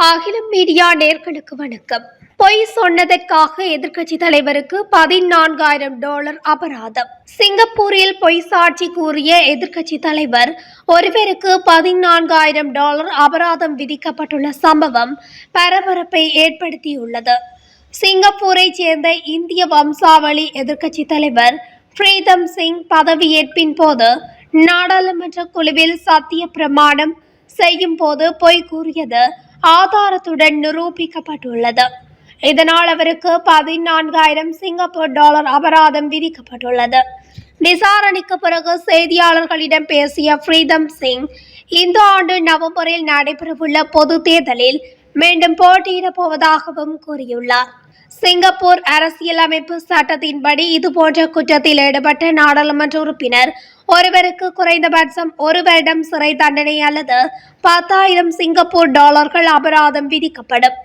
அகிலம் மீடியா நேர்களுக்கு வணக்கம். பொய் சொன்னதற்காக எதிர்க்கட்சி தலைவருக்கு $14,000 அபராதம். சிங்கப்பூரில் பொய் சாட்சி கூறிய எதிர்க்கட்சி தலைவர் ஒருவருக்கு $14,000 அபராதம் விதிக்கப்பட்டுள்ள சம்பவம் பரபரப்பை ஏற்படுத்தியுள்ளது. சிங்கப்பூரை சேர்ந்த இந்திய வம்சாவளி எதிர்க்கட்சி தலைவர் பிரீதம் சிங் பதவியேற்பின் போது நாடாளுமன்ற குழுவில் சத்திய பிரமாணம் செய்யும் போது பொய் கூறியது ஆதாரத்துடன் நிரூபிக்கப்பட்டுள்ளது. இதனால் அவருக்கு $14,000 சிங்கப்பூர் அபராதம் விதிக்கப்பட்டுள்ளது. விசாரணைக்கு பிறகு செய்தியாளர்களிடம் பேசிய பிரீதம் சிங், இந்த ஆண்டு நவம்பரில் நடைபெறவுள்ள பொது தேர்தலில் மீண்டும் போட்டியிடப் போவதாகவும் கூறியுள்ளார். சிங்கப்பூர் அரசியலமைப்பு சட்டத்தின்படி இதுபோன்ற குற்றத்தில் ஈடுபட்ட நாடாளுமன்ற உறுப்பினர் ஒருவருக்கு குறைந்தபட்சம் 1 வருடம் சிறை தண்டனை அல்லது $10,000 சிங்கப்பூர் அபராதம் விதிக்கப்படும்.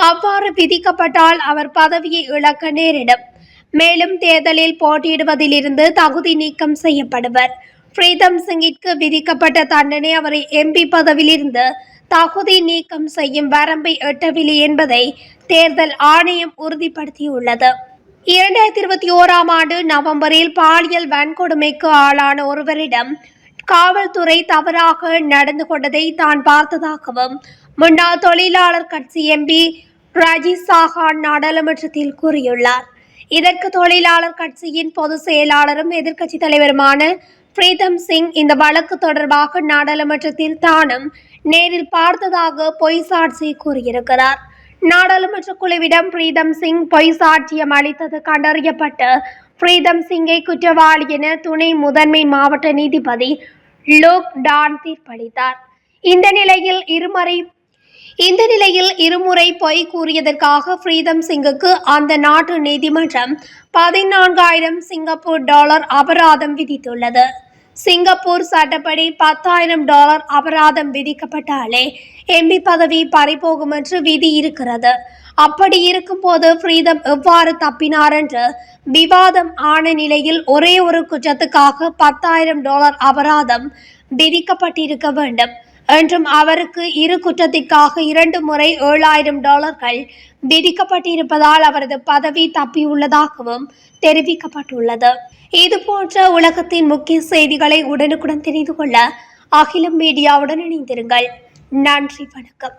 அவ்வாறு விதிக்கப்பட்டால் அவர் பதவியை இழக்க நேரிடும். மேலும் தேர்தலில் போட்டியிடுவதிலிருந்து தகுதி நீக்கம் செய்யப்படுவர். பிரீதம் சிங்கிற்கு விதிக்கப்பட்ட தண்டனை அவரை MP பதவியிலிருந்து தகுதி நீக்கம் செய்யும் வரம்பை எட்டவில்லை என்பதை தேர்தல் ஆணையம் உறுதிப்படுத்தியுள்ளது. 2021 ஆண்டு நவம்பரில் பாலியல் வன்கொடுமைக்கு ஆளான ஒருவரிடம் காவல்துறை தவறாக நடந்து கொண்டதை தான் பார்த்ததாகவும் முன்னாள் தொழிலாளர் கட்சி MP ரஜிசாகான் நாடாளுமன்றத்தில் கூறியுள்ளார். இதற்கு தொழிலாளர் கட்சியின் பொதுச் செயலாளரும் எதிர்க்கட்சி தலைவருமான பிரீதம் சிங் இந்த வழக்கு தொடர்பாக நாடாளுமன்றத்தில் தானும் நேரில் பார்த்ததாக பொய் சாட்சி கூறியிருக்கிறார். நாடாளுமன்ற குழுவிடம் பிரீதம் சிங் பொய் சாட்சியம் அளித்தது கண்டறியப்பட்டு பிரீதம் சிங்கை குற்றவாளி என துணை முதன்மை மாவட்ட நீதிபதி லோக் டான் தீர்ப்பளித்தார். இந்த நிலையில் இருமுறை பொய் கூறியதற்காக பிரீதம் சிங்குக்கு அந்த நாட்டு நீதிமன்றம் $14,000 சிங்கப்பூர் அபராதம் விதித்துள்ளது. சிங்கப்பூர் சட்டப்படி $10,000 அபராதம் விதிக்கப்பட்டாலே MP பதவி பறிபோகும் என்று விதி இருக்கிறது. அப்படி இருக்கும் போது பிரீதம் எவ்வாறு தப்பினார் என்று விவாதம் ஆன நிலையில் ஒரே ஒரு குற்றத்துக்காக $10,000 அபராதம் விதிக்கப்பட்டிருக்க வேண்டும் என்றும் அவருக்கு இரு குற்றத்திற்காக 2 முறை $7,000 விதிக்கப்பட்டிருப்பதால் அவரது பதவி தப்பியுள்ளதாகவும் தெரிவிக்கப்பட்டுள்ளது. இதுபோன்ற உலகத்தின் முக்கிய செய்திகளை உடனுக்குடன் தெரிந்து கொள்ள அகிலம் மீடியாவுடன் இணைந்திருங்கள். நன்றி, வணக்கம்.